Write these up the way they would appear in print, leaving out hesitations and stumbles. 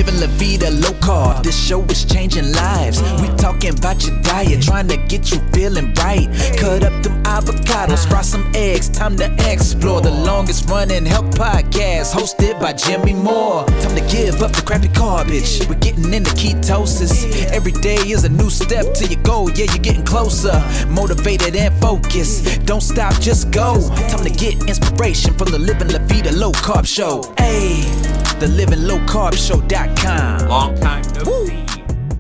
living La Vida low carb. This show is changing lives. We talking about your diet, trying to get you feeling right. Cut up them avocados, fry some eggs, time to explore the longest running health podcast, hosted by Jimmy Moore. Time to give up the crappy garbage. We're getting into ketosis. Every day is a new step to your goal. Yeah, you're getting closer, motivated and focused. Don't stop, just go. Time to get inspiration from the Living La Vida Low Carb Show. Hey, the livinglowcarbshow.com. Long time no see.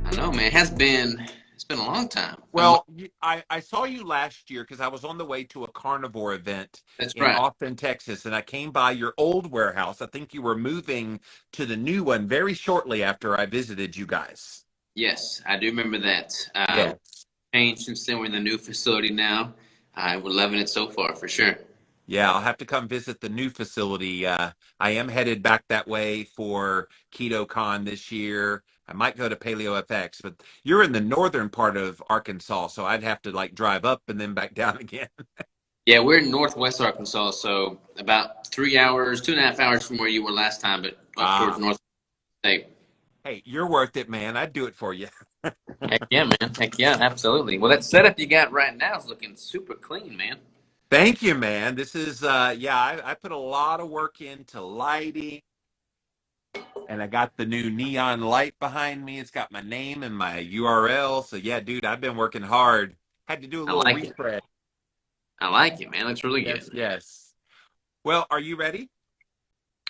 I know, man. It's been a long time. Well, I saw you last year because I was on the way to a carnivore event in Austin, Texas, and I came by your old warehouse. I think you were moving to the new one very shortly after I visited you guys. Yes, I do remember that. Yes. Changed since then. We're in the new facility now. We're loving it so far, for sure. Yeah, I'll have to come visit the new facility. I am headed back that way for KetoCon this year. I might go to Paleo FX, but you're in the northern part of Arkansas, so I'd have to like drive up and then back down again. Yeah, we're in northwest Arkansas, so about 3 hours, 2.5 hours from where you were last time, but up towards north state. Hey, you're worth it, man. I'd do it for you. Heck yeah, man. Heck yeah, absolutely. Well, that setup you got right now is looking super clean, man. Thank you, man. This is, I put a lot of work into lighting, and I got the new neon light behind me. It's got my name and my URL. So, yeah, dude, I've been working hard. Had to do a little refresh. I like it, man. Looks really good. Yes. Well, are you ready?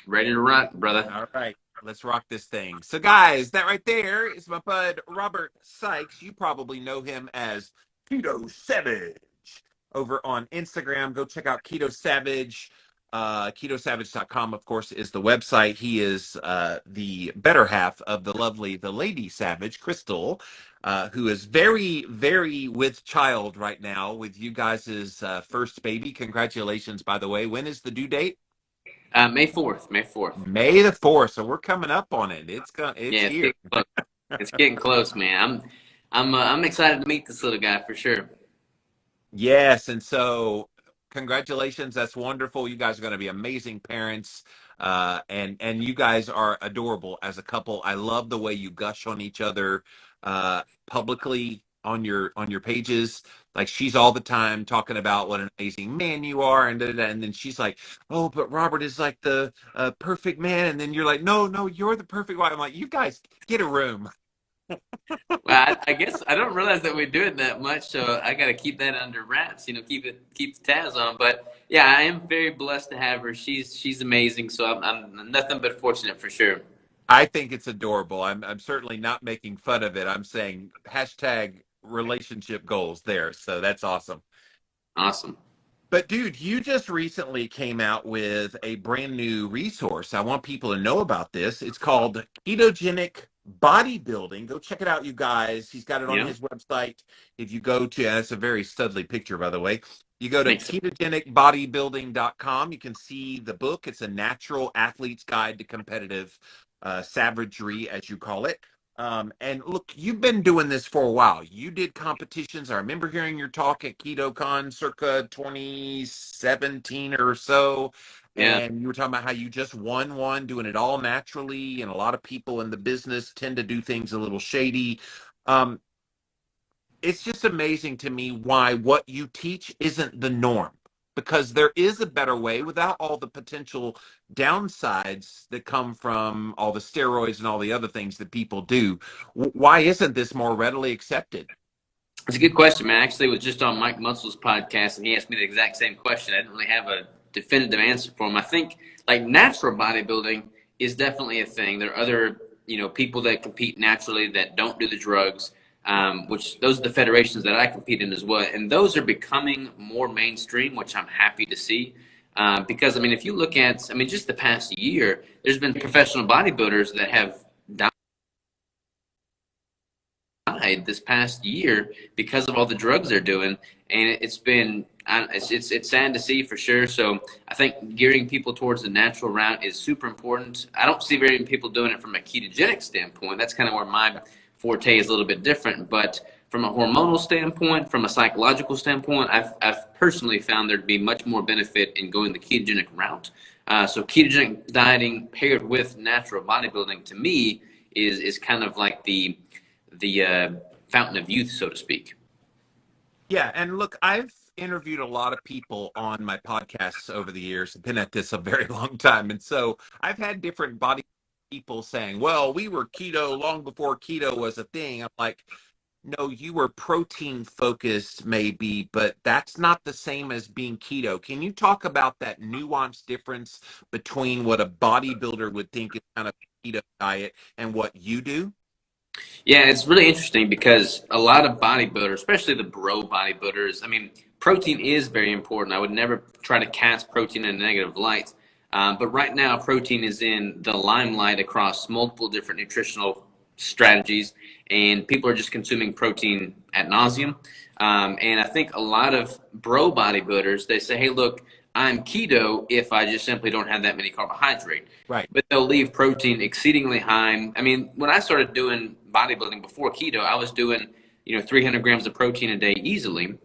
Ready to rock, brother. All right. Let's rock this thing. So, guys, that right there is my bud, Robert Sikes. You probably know him as Keto Savage over on Instagram. Go check out Keto Savage. KetoSavage.com, of course, is the website. He is the better half of the Lady Savage, Crystal, who is very, very with child right now with you guys' first baby. Congratulations, by the way. When is the due date? May 4th. May 4th. May the 4th. So we're coming up on it. It's here. It's getting close, man. I'm excited to meet this little guy for sure. Yes, and so congratulations. That's wonderful. You guys are going to be amazing parents. And you guys are adorable as a couple. I love the way you gush on each other publicly on your pages. Like, she's all the time talking about what an amazing man you are, and then she's like, oh, but Robert is like the perfect man, and then you're like, no, you're the perfect wife. I'm like, you guys get a room. Well, I guess I don't realize that we do it that much, so I got to keep that under wraps. Keep the tabs on. But yeah, I am very blessed to have her. She's amazing. So I'm nothing but fortunate for sure. I think it's adorable. I'm certainly not making fun of it. I'm saying hashtag relationship goals there. So that's awesome. Awesome. But dude, you just recently came out with a brand new resource. I want people to know about this. It's called KETOGENIC Bodybuilding. Go check it out, you guys. He's got it on his website. If you go to, and it's a very studly picture, by the way. You go to KETOGENICBodybuilding.com. You can see the book. It's a natural athlete's guide to competitive savagery, as you call it. And look, you've been doing this for a while. You did competitions. I remember hearing your talk at KetoCon circa 2017 or so. Yeah. And you were talking about how you just won one, doing it all naturally. And a lot of people in the business tend to do things a little shady. It's just amazing to me why what you teach isn't the norm, because there is a better way without all the potential downsides that come from all the steroids and all the other things that people do. Why isn't this more readily accepted? It's a good question, man. Actually, it was just on Mike Muscle's podcast, and he asked me the exact same question. I didn't really have a definitive answer for him. I think like natural bodybuilding is definitely a thing. There are other, people that compete naturally that don't do the drugs. Which those are the federations that I compete in as well. And those are becoming more mainstream, which I'm happy to see. Because, if you look at, just the past year, there's been professional bodybuilders that have died this past year because of all the drugs they're doing. And it's sad to see for sure. So I think gearing people towards the natural route is super important. I don't see very many people doing it from a ketogenic standpoint. That's kind of where my forte is a little bit different, but from a hormonal standpoint, from a psychological standpoint, I've personally found there to be much more benefit in going the ketogenic route. So ketogenic dieting paired with natural bodybuilding, to me, is kind of like the fountain of youth, so to speak. Yeah, and look, I've interviewed a lot of people on my podcasts over the years. I've been at this a very long time, and so I've had different body people saying, "Well, we were keto long before keto was a thing." I'm like, "No, you were protein focused, maybe, but that's not the same as being keto." Can you talk about that nuanced difference between what a bodybuilder would think is kind of keto diet and what you do? Yeah, it's really interesting because a lot of bodybuilders, especially the bro bodybuilders, I mean, protein is very important. I would never try to cast protein in a negative light. But right now, protein is in the limelight across multiple different nutritional strategies, and people are just consuming protein ad nauseum. And I think a lot of bro bodybuilders, they say, hey, look, I'm keto if I just simply don't have that many carbohydrate. Right. But they'll leave protein exceedingly high. I mean, when I started doing bodybuilding before keto, I was doing 300 grams of protein a day easily,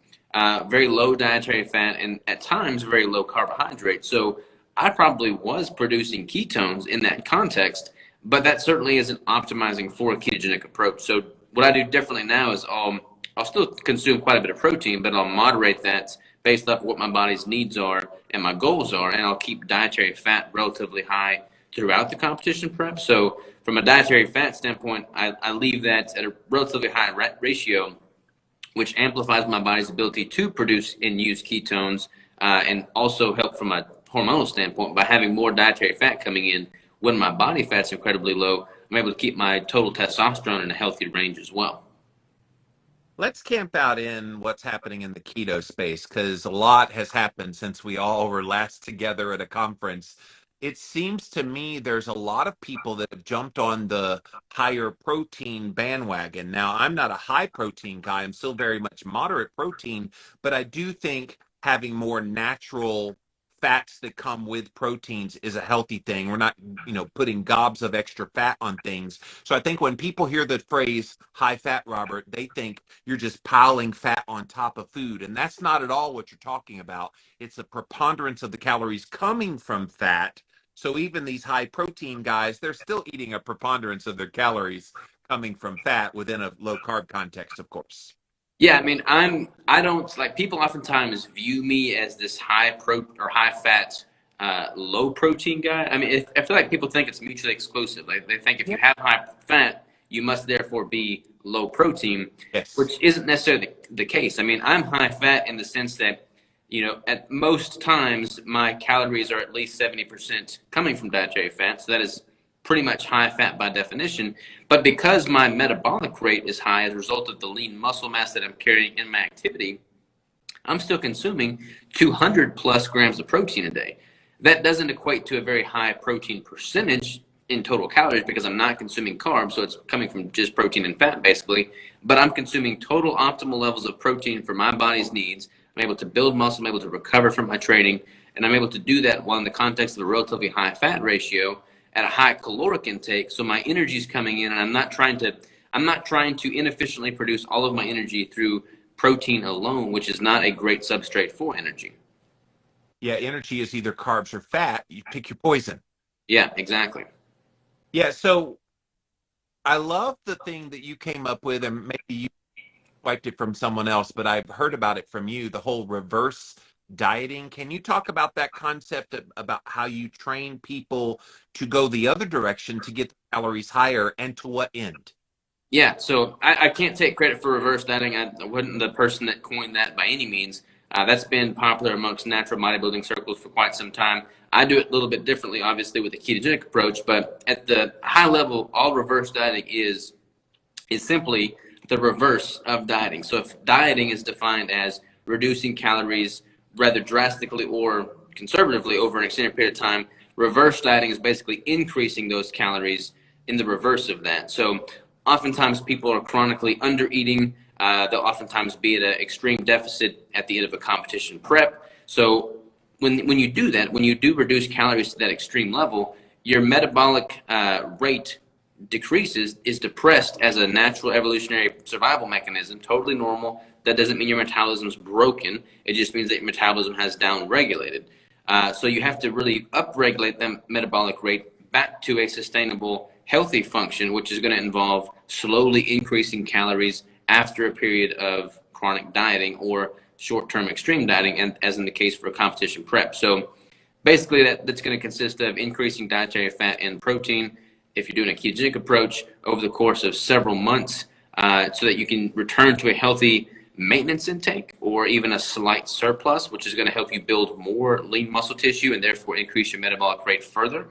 very low dietary fat, and at times very low carbohydrate. So I probably was producing ketones in that context, but that certainly isn't optimizing for a ketogenic approach. So what I do differently now is I'll still consume quite a bit of protein, but I'll moderate that based off what my body's needs are and my goals are, and I'll keep dietary fat relatively high throughout the competition prep. So from a dietary fat standpoint, I leave that at a relatively high ratio, which amplifies my body's ability to produce and use ketones, and also help from a hormonal standpoint by having more dietary fat coming in. When my body fat's incredibly low, I'm able to keep my total testosterone in a healthy range as well. Let's camp out in what's happening in the keto space, because a lot has happened since we all were last together at a conference. It seems to me there's a lot of people that have jumped on the higher protein bandwagon. Now, I'm not a high protein guy. I'm still very much moderate protein, but I do think having more natural fats that come with proteins is a healthy thing. We're not, putting gobs of extra fat on things. So I think when people hear the phrase high fat, Robert, they think you're just piling fat on top of food. And that's not at all what you're talking about. It's a preponderance of the calories coming from fat. So even these high protein guys, they're still eating a preponderance of their calories coming from fat within a low carb context, of course. Yeah, I mean, I don't like, people oftentimes view me as this high fat, low protein guy. I mean, I feel like people think it's mutually exclusive. Like they think if you have high fat, you must therefore be low protein, yes, which isn't necessarily the case. I mean, I'm high fat in the sense that, at most times my calories are at least 70% coming from dietary fat. So that is pretty much high fat by definition. But because my metabolic rate is high as a result of the lean muscle mass that I'm carrying in my activity, I'm still consuming 200 plus grams of protein a day. That doesn't equate to a very high protein percentage in total calories because I'm not consuming carbs, so it's coming from just protein and fat basically, but I'm consuming total optimal levels of protein for my body's needs. I'm able to build muscle, I'm able to recover from my training, and I'm able to do that while in the context of a relatively high fat ratio at a high caloric intake. So my energy is coming in, and I'm not trying to inefficiently produce all of my energy through protein alone, which is not a great substrate for energy. Yeah, energy is either carbs or fat. You pick your poison. Yeah, exactly. Yeah, so I love the thing that you came up with, and maybe you wiped it from someone else, but I've heard about it from you, the whole reverse dieting. Can you talk about that concept about how you train people to go the other direction to get the calories higher, and to what end? Yeah, so I can't take credit for reverse dieting. I wasn't the person that coined that by any means. That's been popular amongst natural bodybuilding circles for quite some time. I do it a little bit differently, obviously, with the ketogenic approach, but at the high level, all reverse dieting is simply the reverse of dieting. So if dieting is defined as reducing calories rather drastically or conservatively over an extended period of time, reverse dieting is basically increasing those calories in the reverse of that. So oftentimes people are chronically under eating. They'll oftentimes be at an extreme deficit at the end of a competition prep. So when you do that, when you do reduce calories to that extreme level, your metabolic rate decreases, is depressed as a natural evolutionary survival mechanism, totally normal. That doesn't mean your metabolism is broken. It just means that your metabolism has down-regulated. So you have to really upregulate that metabolic rate back to a sustainable, healthy function, which is going to involve slowly increasing calories after a period of chronic dieting or short-term extreme dieting, and as in the case for competition prep. So basically that's going to consist of increasing dietary fat and protein if you're doing a ketogenic approach over the course of several months, so that you can return to a healthy maintenance intake or even a slight surplus, which is going to help you build more lean muscle tissue and therefore increase your metabolic rate further.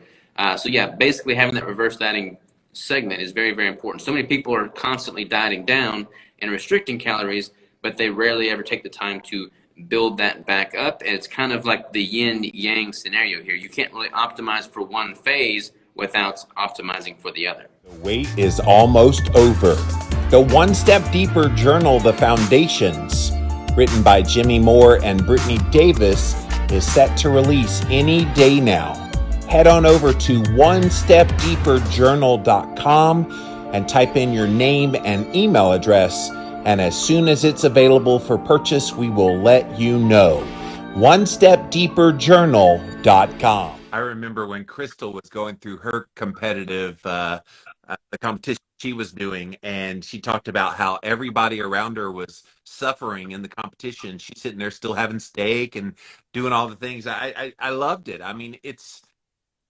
So yeah, basically having that reverse dieting segment is very, very important. So many people are constantly dieting down and restricting calories, but they rarely ever take the time to build that back up. And it's kind of like the yin yang scenario here. You can't really optimize for one phase without optimizing for the other. The wait is almost over. The One Step Deeper journal, The Foundations, written by Jimmy Moore and Brittany Davis, is set to release any day now. Head on over to onestepdeeperjournal.com and type in your name and email address, and as soon as it's available for purchase, we will let you know. onestepdeeperjournal.com. I remember when Crystal was going through her competitive, the competition she was doing, and she talked about how everybody around her was suffering in the competition. She's sitting there still having steak and doing all the things. I loved it. I mean, it's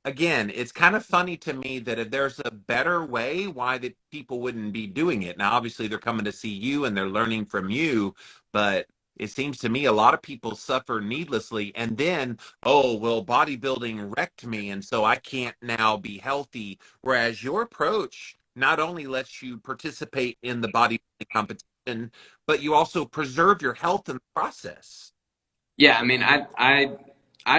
kind of funny to me that if there's a better way, why the people wouldn't be doing it. Now, obviously, they're coming to see you and they're learning from you, but it seems to me a lot of people suffer needlessly, and then, oh, well, bodybuilding wrecked me, and so I can't now be healthy. Whereas your approach not only lets you participate in the bodybuilding competition, but you also preserve your health in the process. Yeah, I mean, I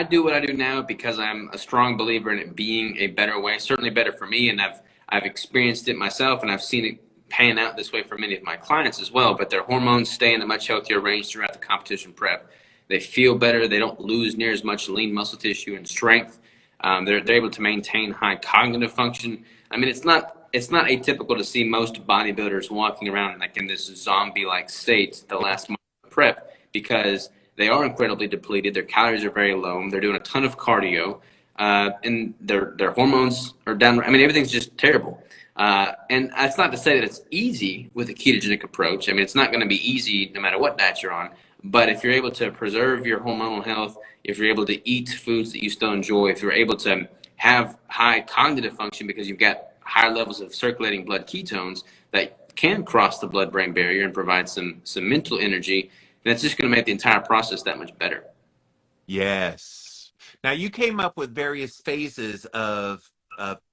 do what I do now because I'm a strong believer in it being a better way, certainly better for me, and I've experienced it myself, and I've seen it pan out this way for many of my clients as well. But their hormones stay in a much healthier range throughout the competition prep. They feel better. They don't lose near as much lean muscle tissue and strength. They're able to maintain high cognitive function. I mean, it's not atypical to see most bodybuilders walking around like in this zombie-like state the last month of prep, because they are incredibly depleted. Their calories are very low. They're doing a ton of cardio, and their hormones are down. I mean, everything's just terrible. And that's not to say that it's easy with a ketogenic approach. I mean, it's not going to be easy no matter what diet you're on. But if you're able to preserve your hormonal health, if you're able to eat foods that you still enjoy, if you're able to have high cognitive function because you've got higher levels of circulating blood ketones that can cross the blood-brain barrier and provide some mental energy, then it's just going to make the entire process that much better. Yes. Now, you came up with various phases of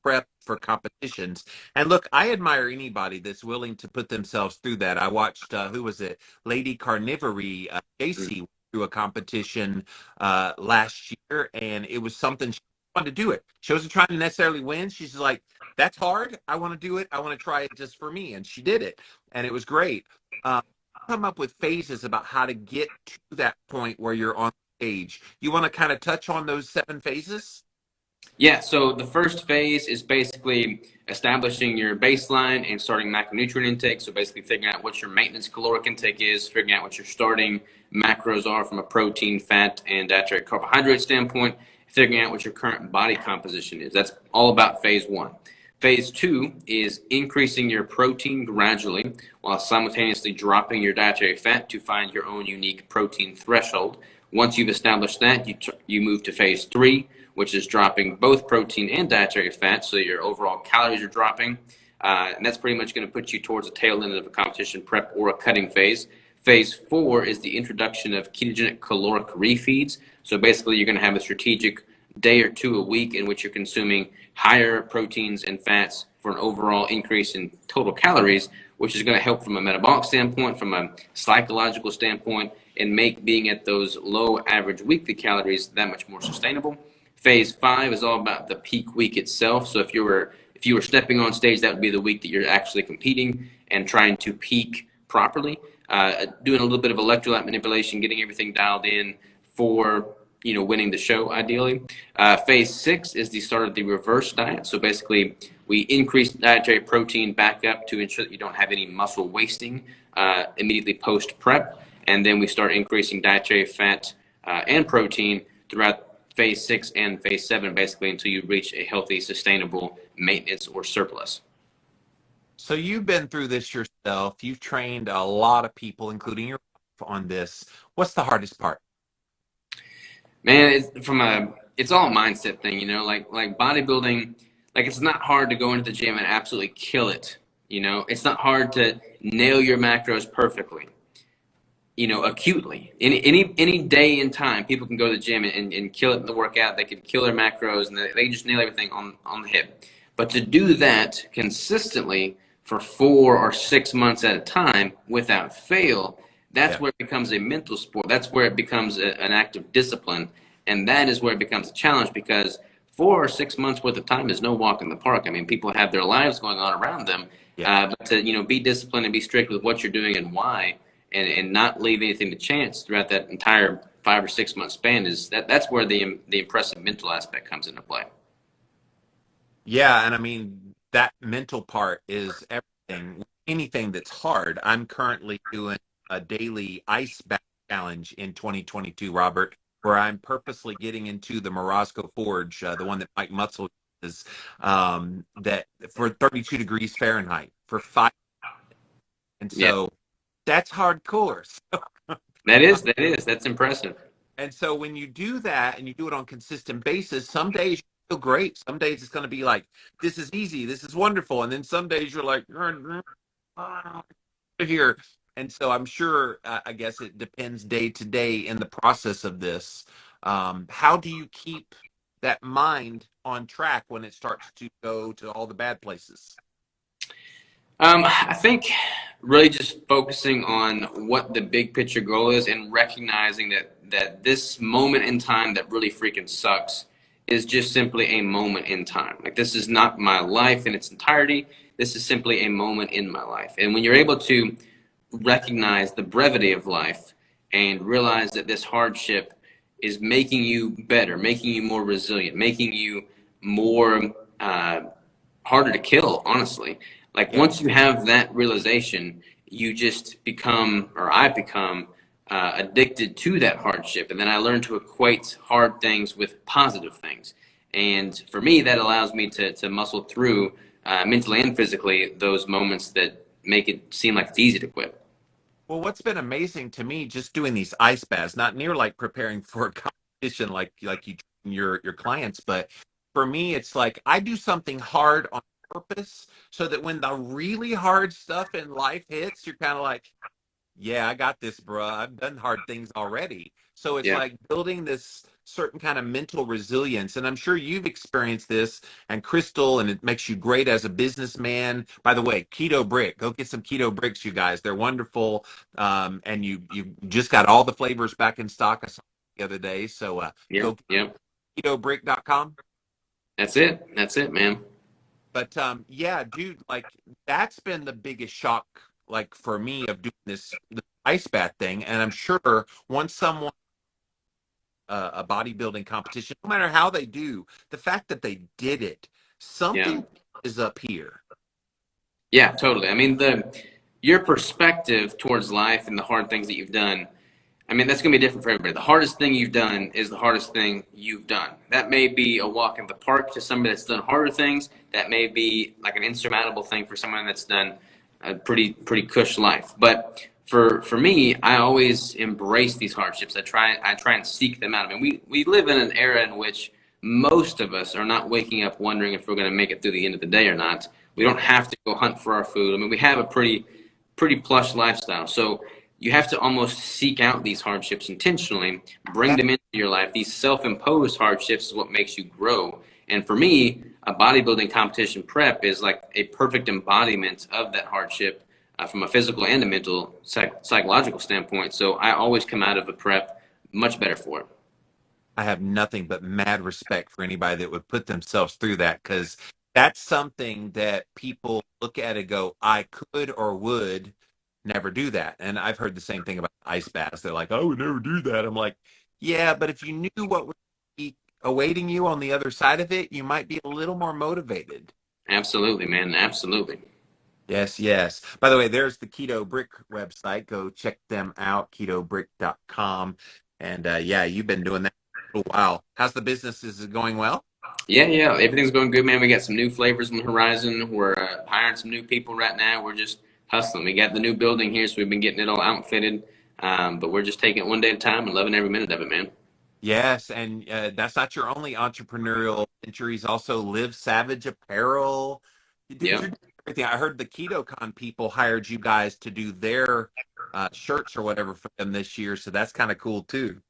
prep for competitions. And look, I admire anybody that's willing to put themselves through that. I watched, who was it? Lady Carnivory, JC, through a competition last year, and it was something she wanted to do it. She wasn't trying to necessarily win. She's like, that's hard. I want to do it. I want to try it just for me. And she did it. And it was great. Come up with phases about how to get to that point where you're on stage. You want to kind of touch on those 7 phases? Yeah, so the first phase is basically establishing your baseline and starting macronutrient intake. So basically figuring out what your maintenance caloric intake is, figuring out what your starting macros are from a protein, fat, and dietary carbohydrate standpoint, figuring out what your current body composition is. That's all about phase 1. Phase 2 is increasing your protein gradually while simultaneously dropping your dietary fat to find your own unique protein threshold. Once you've established that, you move to phase 3, which is dropping both protein and dietary fat, so your overall calories are dropping. And that's pretty much going to put you towards the tail end of a competition prep or a cutting phase. Phase 4 is the introduction of ketogenic caloric refeeds. So basically, you're going to have a strategic day or 2 a week in which you're consuming higher proteins and fats for an overall increase in total calories, which is going to help from a metabolic standpoint, from a psychological standpoint, and make being at those low average weekly calories that much more sustainable. Phase 5 is all about the peak week itself. So if you were stepping on stage, that would be the week that you're actually competing and trying to peak properly, doing a little bit of electrolyte manipulation, getting everything dialed in for winning the show ideally. Phase 6 is the start of the reverse diet. So basically, we increase dietary protein back up to ensure that you don't have any muscle wasting immediately post prep, and then we start increasing dietary fat and protein throughout phase 6 and phase 7, basically, until you reach a healthy, sustainable maintenance or surplus. So you've been through this yourself. You've trained a lot of people, including your wife, on this. What's the hardest part? Man, it's all a mindset thing, you know, like bodybuilding. Like, it's not hard to go into the gym and absolutely kill it. You know, it's not hard to nail your macros perfectly, you know, acutely. Any day in time, people can go to the gym and kill it in the workout. They can kill their macros and they just nail everything on the hip. But to do that consistently for 4 or 6 months at a time without fail, that's where it becomes a mental sport. That's where it becomes an act of discipline. And that is where it becomes a challenge, because 4 or 6 months worth of time is no walk in the park. I mean, people have their lives going on around them. But to, you know, be disciplined and be strict with what you're doing and why, and not leave anything to chance throughout that entire 5 or 6 month span, that's where the impressive mental aspect comes into play. Yeah, and I mean, that mental part is everything. Anything that's hard. I'm currently doing a daily ice bath challenge in 2022, Robert, where I'm purposely getting into the Morosco Forge, the one that Mike Mutzel is, that for 32 degrees Fahrenheit for 5. And so that's hardcore. So, That's impressive. and so when you do that and you do it on a consistent basis, some days you feel great. Some days it's going to be like, this is easy, this is wonderful. And then some days you're like, here. And so I'm sure, I guess it depends day to day in the process of this. How do you keep that mind on track when it starts to go to all the bad places? I think really just focusing on what the big picture goal is, and recognizing that this moment in time that really freaking sucks is just simply a moment in time. Like, this is not my life in its entirety. This is simply a moment in my life. And when you're able to recognize the brevity of life and realize that this hardship is making you better, making you more resilient, making you more harder to kill, honestly. Like, once you have that realization, you just become, or I become, addicted to that hardship. And then I learn to equate hard things with positive things. And for me, that allows me to muscle through mentally and physically those moments that make it seem like it's easy to quit. Well, what's been amazing to me, just doing these ice baths, not near like preparing for a competition like you train your clients, but for me, it's like I do something hard on purpose so that when the really hard stuff in life hits, you're kind of like, yeah, I got this, bruh. I've done hard things already. So it's like building this certain kind of mental resilience. And I'm sure you've experienced this, and Crystal, and it makes you great as a businessman. By the way, Keto Brick, go get some Keto Bricks, you guys. They're wonderful. And you just got all the flavors back in stock I saw the other day. So go ketobrick.com. That's it, man. But yeah, dude, like that's been the biggest shock, like for me, of doing this ice bath thing. And I'm sure once someone a bodybuilding competition, no matter how they do, the fact that they did it, something is up here. Yeah, totally. I mean, your perspective towards life and the hard things that you've done, I mean, that's going to be different for everybody. The hardest thing you've done is the hardest thing you've done. That may be a walk in the park to somebody that's done harder things. That may be like an insurmountable thing for someone that's done a pretty cush life. But for me, I always embrace these hardships. I try and seek them out. I mean, we live in an era in which most of us are not waking up wondering if we're going to make it through the end of the day or not. We don't have to go hunt for our food. I mean, we have a pretty plush lifestyle. So you have to almost seek out these hardships intentionally, bring them into your life. These self-imposed hardships is what makes you grow. And for me, a bodybuilding competition prep is like a perfect embodiment of that hardship from a physical and a mental, psychological standpoint. So I always come out of a prep much better for it. I have nothing but mad respect for anybody that would put themselves through that, because that's something that people look at and go, I could or would never do that. And I've heard the same thing about ice baths. They're like, I would never do that. I'm like, yeah, but if you knew what would be awaiting you on the other side of it, you might be a little more motivated. Absolutely, man. Absolutely. Yes. By the way, there's the Keto Brick website. Go check them out, ketobrick.com. And yeah, you've been doing that Oh, wow. How's the business? Is it going well? Yeah, everything's going good, man. We got some new flavors on the horizon. We're hiring some new people right now. We're just hustling. We got the new building here, so we've been getting it all outfitted. But we're just taking it one day at a time and loving every minute of it, man. Yes, and that's not your only entrepreneurial ventures. Also, Live Savage Apparel. Dude, Yeah. you're doing everything. I heard the KetoCon people hired you guys to do their shirts or whatever for them this year, so that's kind of cool too.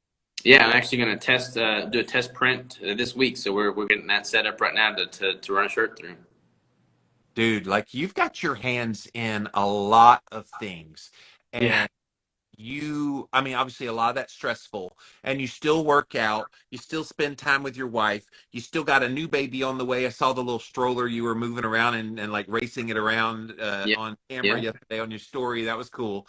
Yeah, I'm actually going to do a test print this week. So we're getting that set up right now to run a shirt through. Dude, like you've got your hands in a lot of things. And Yeah. I mean, obviously a lot of that's stressful, and you still work out, you still spend time with your wife, you still got a new baby on the way. I saw the little stroller you were moving around and like racing it around on camera yesterday on your story. That was cool.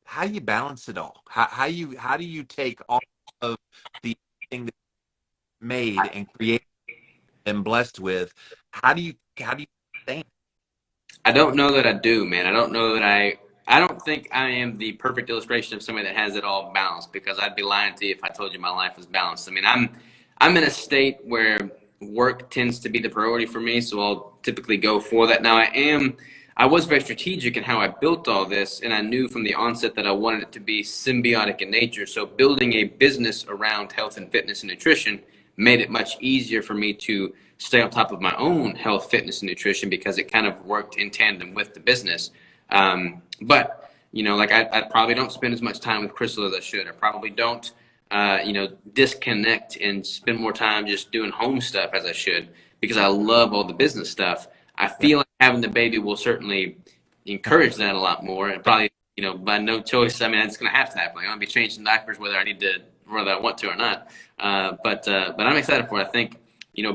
How do you balance it all? How do you take all of the thing that you made and created and blessed with? How do you think? I don't know that I do, man. I don't know that I don't think I am the perfect illustration of somebody that has it all balanced, because I'd be lying to you if I told you my life was balanced. I mean, I'm in a state where work tends to be the priority for me, so I'll typically go for that. Now I was very strategic in how I built all this, and I knew from the onset that I wanted it to be symbiotic in nature. So building a business around health and fitness and nutrition made it much easier for me to stay on top of my own health, fitness, and nutrition, because it kind of worked in tandem with the business. But, like I probably don't spend as much time with Crystal as I should. I probably don't, disconnect and spend more time just doing home stuff as I should, because I love all the business stuff. I feel like having the baby will certainly encourage that a lot more. And probably, by no choice, I mean, it's going to have to happen. I'm going to be changing diapers whether I want to or not. But I'm excited for it. I think,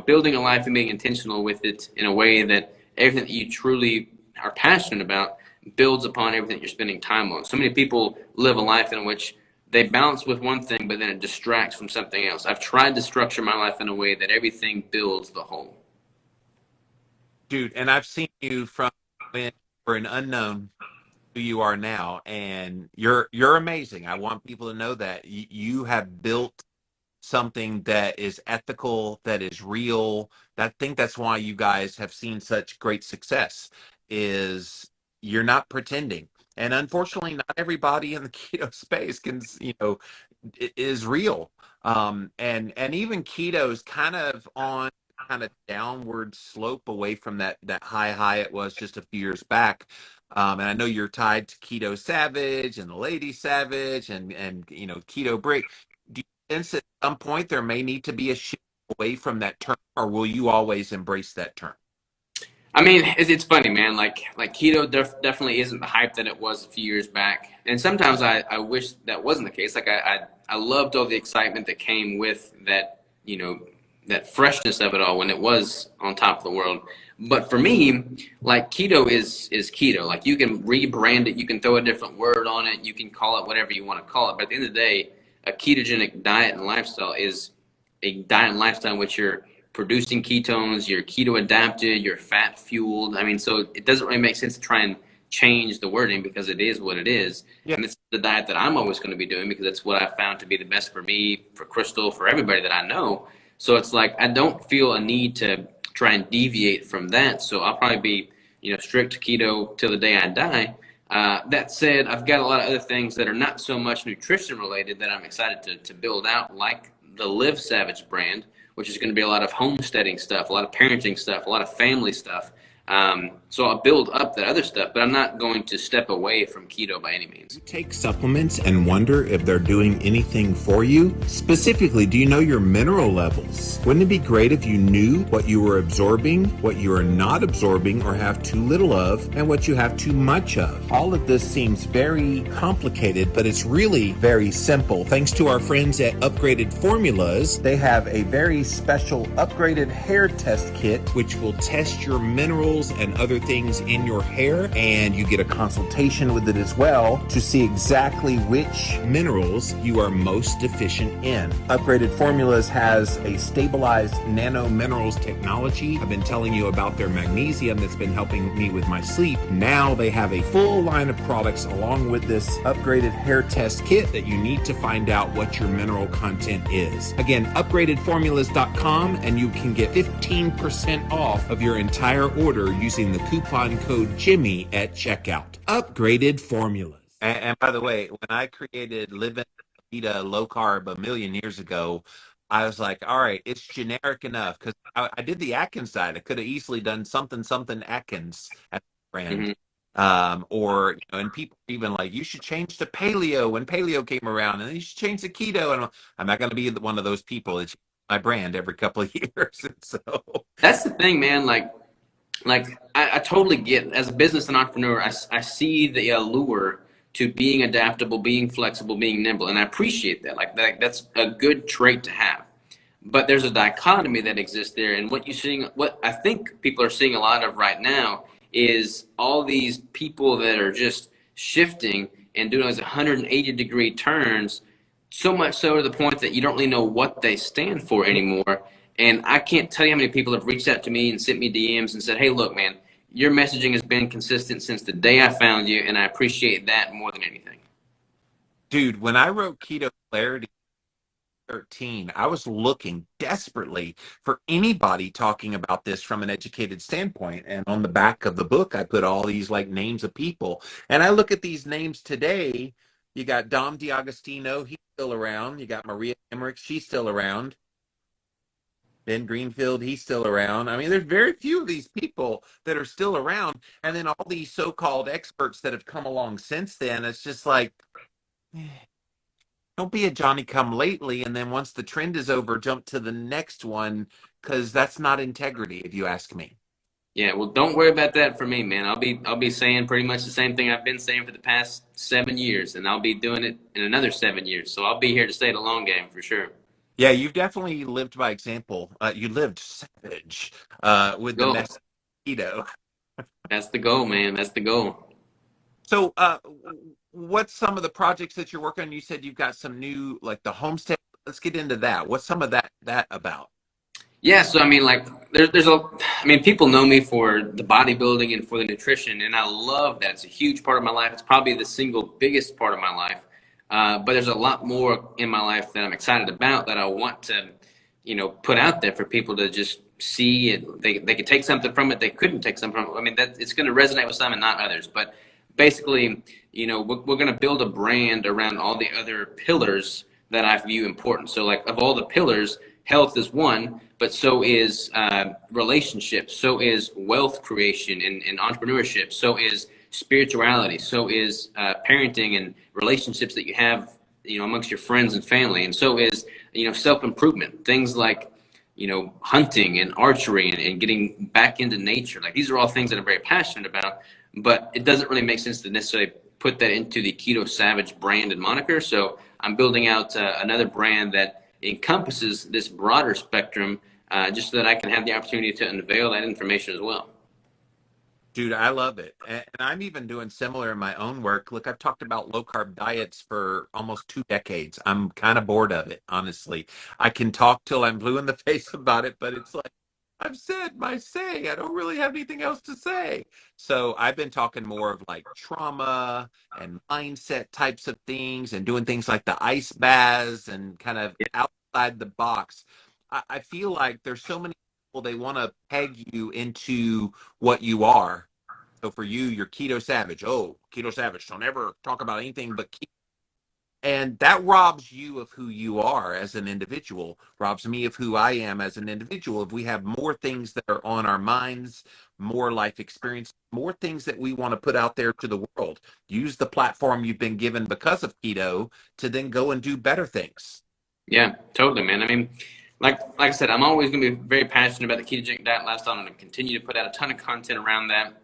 building a life and being intentional with it in a way that everything that you truly are passionate about builds upon everything that you're spending time on. So many people live a life in which they balance with one thing, but then it distracts from something else. I've tried to structure my life in a way that everything builds the whole. Dude, and I've seen you from when for an unknown who you are now, and you're amazing. I want people to know that you have built something that is ethical, that is real. I think that's why you guys have seen such great success, is you're not pretending. And unfortunately, not everybody in the keto space is real. And even keto is kind of on kind of downward slope away from that high it was just a few years back. And I know you're tied to Keto Savage and the Lady Savage and Keto Break. Do you sense at some point there may need to be a shift away from that term, or will you always embrace that term? I mean, it's funny, man. Like keto definitely isn't the hype that it was a few years back. And sometimes I wish that wasn't the case. Like I loved all the excitement that came with that, that freshness of it all when it was on top of the world. But for me, like keto is keto. Like you can rebrand it, you can throw a different word on it, you can call it whatever you want to call it. But at the end of the day, a ketogenic diet and lifestyle is a diet and lifestyle in which you're producing ketones, you're keto adapted, you're fat fueled. I mean, so it doesn't really make sense to try and change the wording, because it is what it is. Yeah. And it's the diet that I'm always going to be doing, because it's what I found to be the best for me, for Crystal, for everybody that I know. So it's like I don't feel a need to try and deviate from that. So I'll probably be, strict keto till the day I die. That said, I've got a lot of other things that are not so much nutrition related that I'm excited to build out, like the Live Savage brand, which is going to be a lot of homesteading stuff, a lot of parenting stuff, a lot of family stuff. So I'll build up that other stuff, but I'm not going to step away from keto by any means. You take supplements and wonder if they're doing anything for you? Specifically, do you know your mineral levels? Wouldn't it be great if you knew what you were absorbing, what you are not absorbing or have too little of, and what you have too much of? All of this seems very complicated, but it's really very simple. Thanks to our friends at Upgraded Formulas, they have a very special upgraded hair test kit, which will test your minerals oils and other things in your hair, and you get a consultation with it as well to see exactly which minerals you are most deficient in. Upgraded Formulas has a stabilized nano minerals technology. I've been telling you about their magnesium that's been helping me with my sleep. Now they have a full line of products along with this upgraded hair test kit that you need to find out what your mineral content is. Again, upgradedformulas.com, and you can get 15% off of your entire order using the coupon code Jimmy at checkout. Upgraded Formulas. And by the way, when I created Living Vita Low Carb a million years ago, I was like, all right, it's generic enough, because I did the Atkins diet. I could have easily done something Atkins at the brand. Or, you know, and people are even like, you should change to paleo when paleo came around, and then you should change to keto. And I'm not going to be one of those people. It's my brand every couple of years. And so that's the thing, man. Like I totally get, as a business and entrepreneur, I see the allure to being adaptable, being flexible, being nimble. And I appreciate that. Like that's a good trait to have. But there's a dichotomy that exists there. And what I think people are seeing a lot of right now is all these people that are just shifting and doing those 180-degree turns, so much so to the point that you don't really know what they stand for anymore. And I can't tell you how many people have reached out to me and sent me DMs and said, hey, look, man, your messaging has been consistent since the day I found you, and I appreciate that more than anything. Dude, when I wrote Keto Clarity 13, I was looking desperately for anybody talking about this from an educated standpoint. And on the back of the book, I put all these like names of people. And I look at these names today. You got Dom D'Agostino, he's still around. You got Maria Emmerich, she's still around. Ben Greenfield, he's still around. I mean, there's very few of these people that are still around. And then all these so-called experts that have come along since then, it's just like, don't be a Johnny come lately, and then once the trend is over, jump to the next one, because that's not integrity, if you ask me. Yeah, well, don't worry about that for me, man. I'll be saying pretty much the same thing I've been saying for the past 7 years, and I'll be doing it in another 7 years. So I'll be here to stay the long game for sure. Yeah, you've definitely lived by example. You lived savage with the message keto. That's the goal, man. That's the goal. So what's some of the projects that you're working on? You said you've got some new, like the homestead. Let's get into that. What's some of that about? Yeah, so I mean, like people know me for the bodybuilding and for the nutrition, and I love that. It's a huge part of my life. It's probably the single biggest part of my life. But there's a lot more in my life that I'm excited about that I want to, put out there for people to just see. And they could take something from it. They couldn't take something from it. I mean, that it's going to resonate with some and not others. But basically, we're going to build a brand around all the other pillars that I view important. So like of all the pillars, health is one, but so is relationships, so is wealth creation and entrepreneurship, so is spirituality, so is parenting and relationships that you have, amongst your friends and family, and so is, self-improvement, things like, hunting and archery and getting back into nature. Like these are all things that I'm very passionate about, but it doesn't really make sense to necessarily put that into the Keto Savage brand and moniker. So I'm building out another brand that encompasses this broader spectrum, just so that I can have the opportunity to unveil that information as well. Dude, I love it. And I'm even doing similar in my own work. Look, I've talked about low carb diets for almost 2 decades. I'm kind of bored of it, honestly. I can talk till I'm blue in the face about it, but it's like, I've said my say. I don't really have anything else to say. So I've been talking more of like trauma and mindset types of things and doing things like the ice baths and kind of outside the box. I feel like there's so many people, they want to peg you into what you are. So for you, you're Keto Savage. Oh, Keto Savage. Don't ever talk about anything but keto. And that robs you of who you are as an individual, robs me of who I am as an individual. If we have more things that are on our minds, more life experience, more things that we want to put out there to the world, use the platform you've been given because of keto to then go and do better things. Yeah, totally, man. I mean, like I said, I'm always going to be very passionate about the ketogenic diet lifestyle. I'm going to continue to put out a ton of content around that.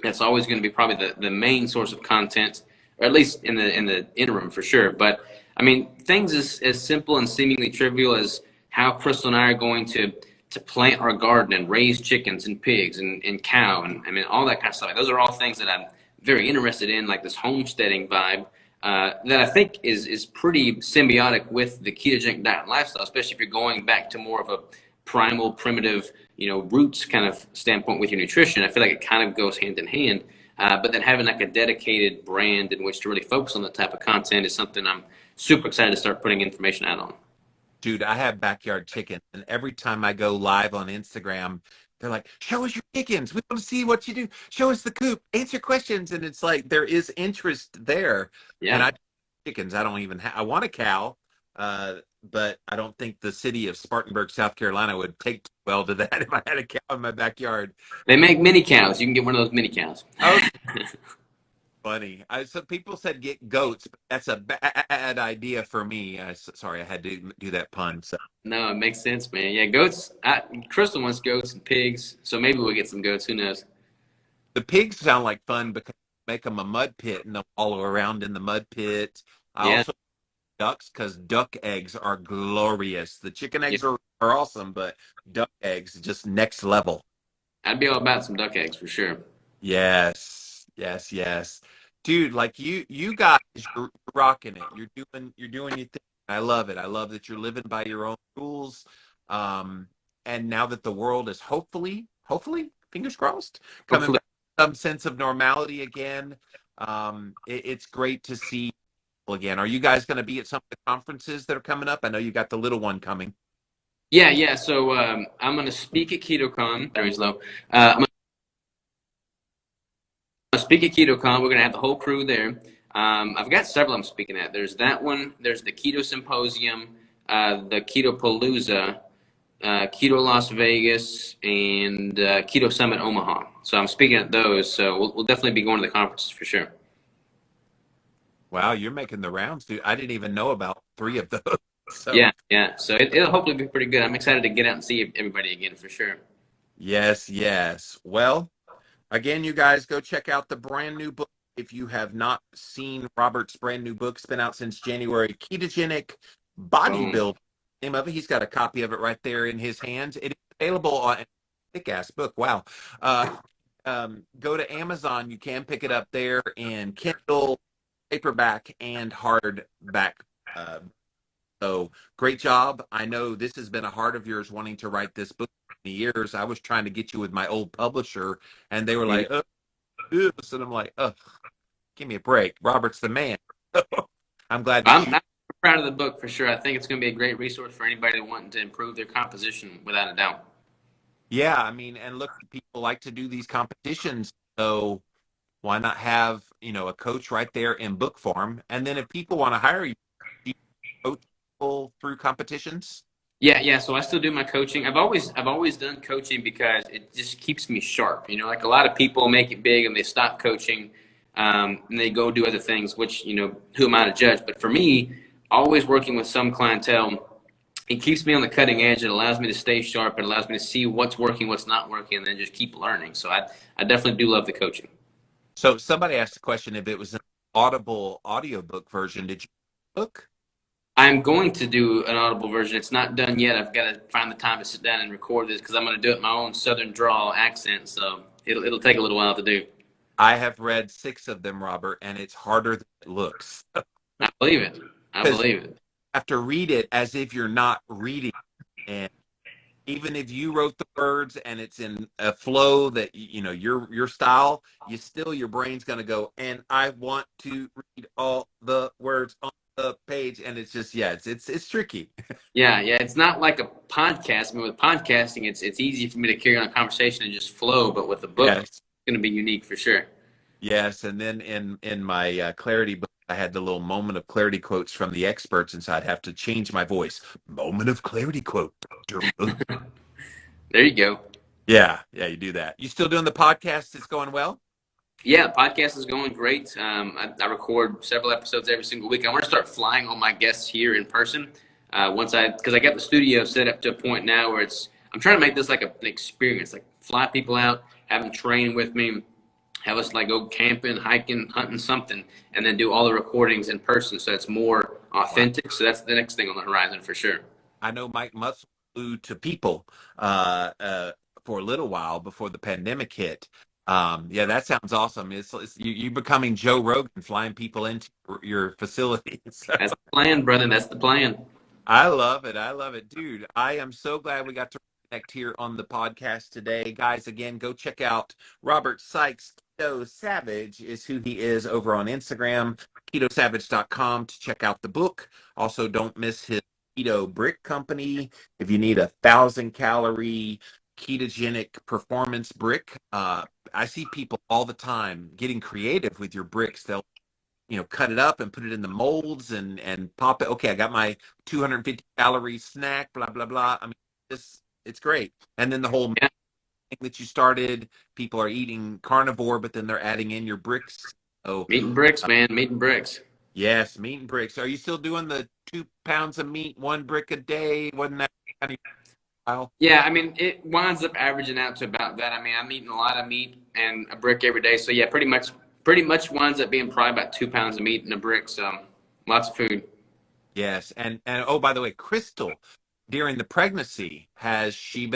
That's always going to be probably the main source of content, or at least in the interim for sure. But I mean, things as simple and seemingly trivial as how Crystal and I are going to to plant our garden and raise chickens and pigs and cow and I mean all that kind of stuff. Those are all things that I'm very interested in, like this homesteading vibe that I think is pretty symbiotic with the ketogenic diet and lifestyle, especially if you're going back to more of a primal, primitive, roots kind of standpoint with your nutrition. I feel like it kind of goes hand in hand. But then having like a dedicated brand in which to really focus on that type of content is something I'm super excited to start putting information out on. Dude, I have backyard chickens, and every time I go live on Instagram, they're like, "Show us your chickens. We want to see what you do. Show us the coop. Answer questions." And it's like there is interest there. Yeah. And chickens. I don't even I want a cow, but I don't think the city of Spartanburg, South Carolina, would take well to that if I had a cow in my backyard. They make mini cows. You can get one of those mini cows. Oh, funny. So people said get goats, but that's a bad idea for me. Sorry, I had to do that pun. So. No, it makes sense, man. Yeah, goats. Crystal wants goats and pigs, so maybe we'll get some goats. Who knows? The pigs sound like fun because you make them a mud pit and they'll follow around in the mud pit. I also ducks because duck eggs are glorious. The chicken eggs are awesome, but duck eggs just next level. I'd be all about some duck eggs for sure. Yes. Dude, like you guys, you're rocking it. You're doing your thing. I love it. I love that you're living by your own rules. And now that the world is hopefully, fingers crossed, coming back to some sense of normality again. It's great to see people again. Are you guys going to be at some of the conferences that are coming up? I know you got the little one coming. Yeah. So I'm going to speak at KetoCon. Battery's low. I'm going to speak at KetoCon. We're going to have the whole crew there. I've got several I'm speaking at. There's that one. There's the Keto Symposium, the Keto Palooza, Keto Las Vegas, and Keto Summit Omaha. So I'm speaking at those. So we'll definitely be going to the conferences for sure. Wow, you're making the rounds, dude. I didn't even know about 3 of those. So. Yeah. So it'll hopefully be pretty good. I'm excited to get out and see everybody again for sure. Yes. Well, again, you guys go check out the brand new book. If you have not seen Robert's brand new book, it's been out since January, Ketogenic Bodybuilding. Name of it. He's got a copy of it right there in his hands. It is available on a thick-ass book. Wow. Go to Amazon. You can pick it up there in Kindle, paperback, and hardback. So great job. I know this has been a heart of yours wanting to write this book for many years. I was trying to get you with my old publisher, and they were like, and I'm like, give me a break. Robert's the man. I'm glad. I'm proud of the book for sure. I think it's going to be a great resource for anybody wanting to improve their composition, without a doubt. Yeah, I mean, and look, people like to do these competitions, so why not have a coach right there in book form? And then if people want to hire you, do you coach people through competitions? Yeah. So I still do my coaching. I've always done coaching because it just keeps me sharp. Like a lot of people make it big and they stop coaching, and they go do other things, which who am I to judge? But for me, always working with some clientele, it keeps me on the cutting edge. It allows me to stay sharp. It allows me to see what's working, what's not working, and then just keep learning. So I definitely do love the coaching. So somebody asked the question if it was an Audible audiobook version. Did you book? I'm going to do an Audible version. It's not done yet. I've got to find the time to sit down and record this because I'm going to do it in my own Southern drawl accent. So it'll take a little while to do. I have read 6 of them, Robert, and it's harder than it looks. I believe it. You have to read it as if you're not reading. And even if you wrote the words and it's in a flow that your style, your brain's going to go, and I want to read all the words on the page, and it's just it's tricky. Yeah, it's not like a podcast. I mean, with podcasting, it's easy for me to carry on a conversation and just flow, but with the book, it's going to be unique for sure. Yes, and then in my clarity book, I had the little moment of clarity quotes from the experts, and so I'd have to change my voice. Moment of clarity quote. There you go. Yeah, you do that. You still doing the podcast? It's going well? Yeah, podcast is going great. I record several episodes every single week. I want to start flying all my guests here in person. Because I got the studio set up to a point now where I'm trying to make this like an experience, like fly people out, have them train with me, have us like go camping, hiking, hunting something, and then do all the recordings in person so it's more authentic. So that's the next thing on the horizon for sure. I know Mike Muscle flu to people for a little while before the pandemic hit. Yeah, that sounds awesome. It's you becoming Joe Rogan, flying people into your facility. So, That's the plan, brother. That's the plan. I love it. I love it, dude. I am so glad we got to connect here on the podcast today. Guys, again, go check out Robert Sikes. Keto Savage is who he is over on Instagram, ketosavage.com to check out the book. Also, don't miss his Keto Brick Company. If you need 1,000-calorie ketogenic performance brick, I see people all the time getting creative with your bricks. They'll cut it up and put it in the molds and pop it. Okay, I got my 250-calorie snack, blah, blah, blah. I mean, it's great. And then the whole thing that you started, people are eating carnivore, but then they're adding in your bricks. Oh, meat and bricks, man. Meat and bricks. Yes, meat and bricks. Are you still doing the 2 pounds of meat, 1 brick a day? Wasn't that kind of style? Yeah, I mean, it winds up averaging out to about that. I mean, I'm eating a lot of meat and a brick every day. So, yeah, pretty much winds up being probably about 2 pounds of meat and a brick. So, lots of food. Yes. And oh, by the way, Crystal, during the pregnancy, has she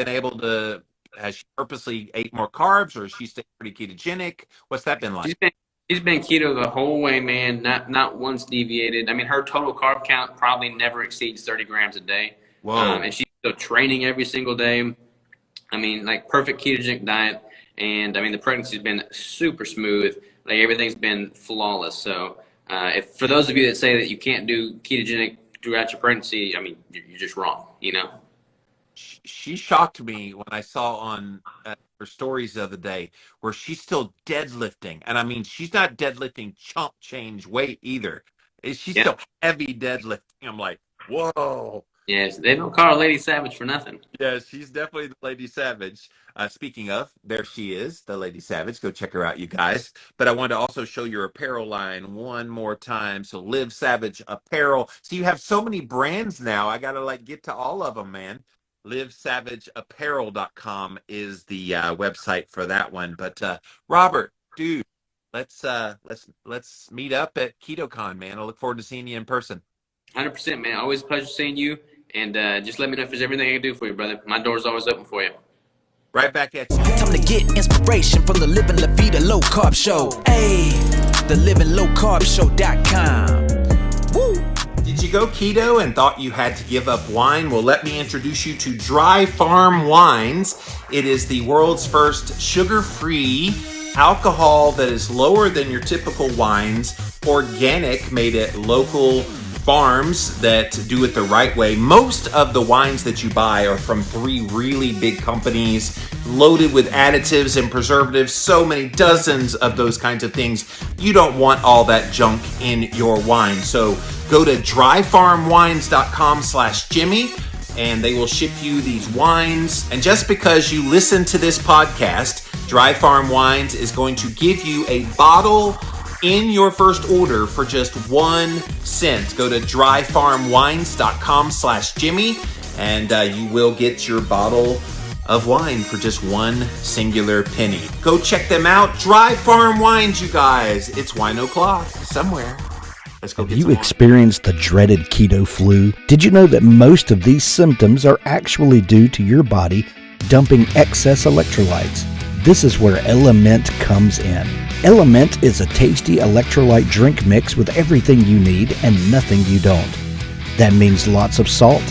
purposely ate more carbs, or has she stayed pretty ketogenic? What's that been like? She's been keto the whole way, man. Not once deviated. I mean, her total carb count probably never exceeds 30 grams a day. Whoa. And she's still training every single day. I mean, like perfect ketogenic diet. And I mean, the pregnancy's been super smooth. Like everything's been flawless. So if for those of you that say that you can't do ketogenic throughout your pregnancy, I mean, you're just wrong, She shocked me when I saw on her stories the other day where she's still deadlifting. And I mean, she's not deadlifting chump change weight either. She's still heavy deadlifting. I'm like, whoa. Yes, they don't call her Lady Savage for nothing. Yeah, she's definitely the Lady Savage. Speaking of, there she is, the Lady Savage. Go check her out, you guys. But I wanted to also show your apparel line one more time. So Live Savage Apparel. So you have so many brands now. I got to get to all of them, man. LiveSavageApparel.com is the website for that one. But Robert, dude, let's meet up at KetoCon, man. I look forward to seeing you in person. 100%, man. Always a pleasure seeing you. And just let me know if there's everything I can do for you, brother. My door's always open for you. Right back at you. Time to get inspiration from the Living La Vida Low Carb Show. Hey, the livinglowcarbshow.com. Woo! Did you go keto and thought you had to give up wine? Well, let me introduce you to Dry Farm Wines. It is the world's first sugar-free alcohol that is lower than your typical wines, organic, made at local farms that do it the right way. Most of the wines that you buy are from 3 really big companies, loaded with additives and preservatives, so many dozens of those kinds of things. You don't want all that junk in your wine. So go to dryfarmwines.com/Jimmy and they will ship you these wines. And just because you listen to this podcast, Dry Farm Wines is going to give you a bottle in your first order for just 1 cent. Go to dryfarmwines.com/Jimmy and you will get your bottle of wine for just 1 singular penny. Go check them out. Dry Farm Wines, you guys. It's wine o'clock somewhere. Let's go get Have some you wine. experienced the dreaded keto flu? Did you know that most of these symptoms are actually due to your body dumping excess electrolytes? This is where Element comes in. Element is a tasty electrolyte drink mix with everything you need and nothing you don't. That means lots of salt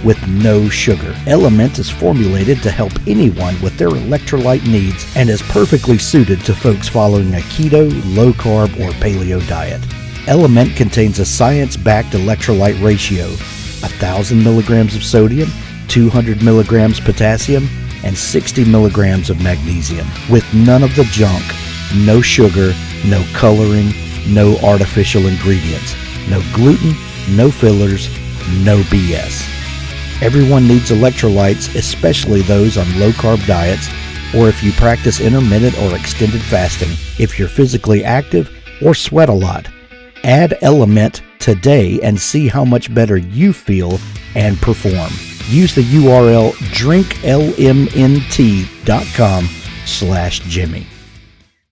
with no sugar. Element is formulated to help anyone with their electrolyte needs and is perfectly suited to folks following a keto, low carb, or paleo diet. Element contains a science-backed electrolyte ratio, 1,000 milligrams of sodium, 200 milligrams potassium, and 60 milligrams of magnesium, with none of the junk, no sugar, no coloring, no artificial ingredients, no gluten, no fillers, no BS. Everyone needs electrolytes, especially those on low-carb diets, or if you practice intermittent or extended fasting, if you're physically active, or sweat a lot. Add Element today and see how much better you feel and perform. Use the URL drinklmnt.com/Jimmy.